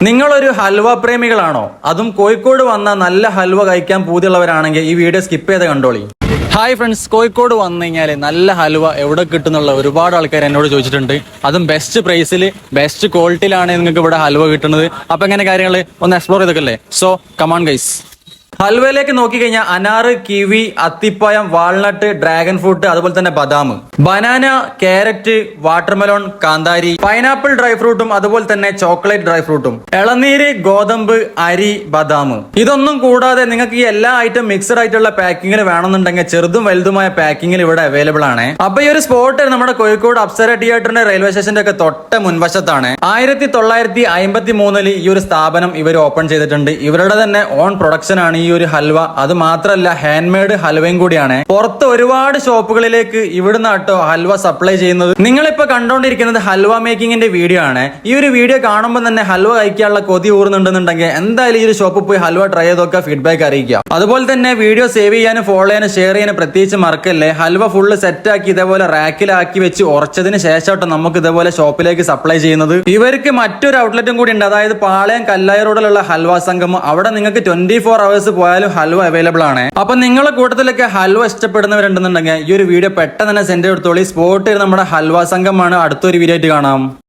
നിങ്ങളൊരു ഹൽവ പ്രേമികളാണോ? അതും കോഴിക്കോട് വന്ന നല്ല ഹൽവ കഴിക്കാൻ പൂതിയുള്ളവരാണെങ്കിൽ ഈ വീഡിയോ സ്കിപ്പ് ചെയ്ത് കണ്ടോളി. ഹായ് ഫ്രണ്ട്സ്, കോഴിക്കോട് വന്നു കഴിഞ്ഞാൽ നല്ല ഹൽവ എവിടെ കിട്ടുന്നുള്ള ഒരുപാട് ആൾക്കാർ എന്നോട് ചോദിച്ചിട്ടുണ്ട്. അതും ബെസ്റ്റ് പ്രൈസിൽ ബെസ്റ്റ് ക്വാളിറ്റിയിലാണ് നിങ്ങൾക്ക് ഇവിടെ ഹൽവ കിട്ടുന്നത്. അപ്പൊ എങ്ങനെ കാര്യങ്ങൾ ഒന്ന് എക്സ്പ്ലോർ ചെയ്തൊക്കെ. So come on guys. ഹൽവയിലേക്ക് നോക്കിക്കഴിഞ്ഞാൽ അനാറ്, കിവി, അത്തിപ്പഴം, വാൾനട്ട്, ഡ്രാഗൺ ഫ്രൂട്ട്, അതുപോലെ തന്നെ ബദാം, ബനാന, ക്യാരറ്റ്, വാട്ടർമെലോൺ, കാന്താരി, പൈനാപ്പിൾ ഡ്രൈ ഫ്രൂട്ടും അതുപോലെ തന്നെ ചോക്ലേറ്റ് ഡ്രൈ ഫ്രൂട്ടും, ഇളനീര്, ഗോതമ്പ്, അരി, ബദാം. ഇതൊന്നും കൂടാതെ നിങ്ങൾക്ക് ഈ എല്ലാ ഐറ്റം മിക്സഡ് ആയിട്ടുള്ള പാക്കിങ്ങിൽ വേണമെന്നുണ്ടെങ്കിൽ ചെറുതും വലുതുമായ പാക്കിങ്ങിൽ ഇവിടെ അവൈലബിൾ ആണ്. അപ്പൊ ഈ ഒരു സ്പോട്ട് നമ്മുടെ കോഴിക്കോട് അപ്സര തിയേറ്ററിന്റെ റെയിൽവേ സ്റ്റേഷന്റെ ഒക്കെ തൊട്ട മുൻവശത്താണ്. 1953 ഈ ഒരു സ്ഥാപനം ഇവർ ഓപ്പൺ ചെയ്തിട്ടുണ്ട്. ഇവരുടെ തന്നെ ഓൺ പ്രൊഡക്ഷൻ ആണ് ഈ ഒരു ഹൽവ. അത് മാത്രമല്ല ഹാൻഡ് മെയ്ഡ് ഹൽവയും കൂടിയാണ്. പുറത്ത് ഒരുപാട് ഷോപ്പുകളിലേക്ക് ഇവിടുന്ന് കേട്ടോ ഹൽവ സപ്ലൈ ചെയ്യുന്നത്. നിങ്ങളിപ്പോ കണ്ടോണ്ടിരിക്കുന്നത് ഹൽവ മേക്കിങ്ങിന്റെ വീഡിയോ ആണ്. ഈ ഒരു വീഡിയോ കാണുമ്പോൾ തന്നെ ഹൽവ കഴിക്കാനുള്ള കൊതി ഊർന്നുണ്ടെന്നുണ്ടെങ്കിൽ എന്തായാലും ഈ ഒരു ഷോപ്പിൽ പോയി ഹൽവ ട്രൈ ചെയ്തൊക്കെ ഫീഡ്ബാക്ക് അറിയിക്കുക. അതുപോലെ തന്നെ വീഡിയോ സേവ് ചെയ്യാനും ഫോളോ ചെയ്യാനും ഷെയർ ചെയ്യാനും പ്രത്യേകിച്ച് മറക്കല്ലേ. ഹൽവ ഫുള്ള് സെറ്റ് ആക്കി ഇതേപോലെ റാക്കിലാക്കി വെച്ച് ഉറച്ചതിന് ശേഷം നമുക്ക് ഇതേപോലെ ഷോപ്പിലേക്ക് സപ്ലൈ ചെയ്യുന്നത്. ഇവർക്ക് മറ്റൊരു ഔട്ട്ലെറ്റും കൂടി ഉണ്ട്, അതായത് പാളയം കല്ലായ റോഡിലുള്ള ഹൽവ സംഗമം. അവിടെ നിങ്ങൾക്ക് 24 hours പോയാലും ഹൽവ അവൈലബിൾ ആണ്. അപ്പൊ നിങ്ങളെ കൂട്ടത്തിലൊക്കെ ഹൽവ ഇഷ്ടപ്പെടുന്നവരുണ്ടെന്നുണ്ടെങ്കിൽ ഈ ഒരു വീഡിയോ പെട്ടെന്ന് തന്നെ സെൻഡ് എടുത്തോളി. സ്പോട്ട് നമ്മുടെ ഹൽവ സംഘമാണ്. അടുത്തൊരു വീഡിയോ ആയിട്ട് കാണാം.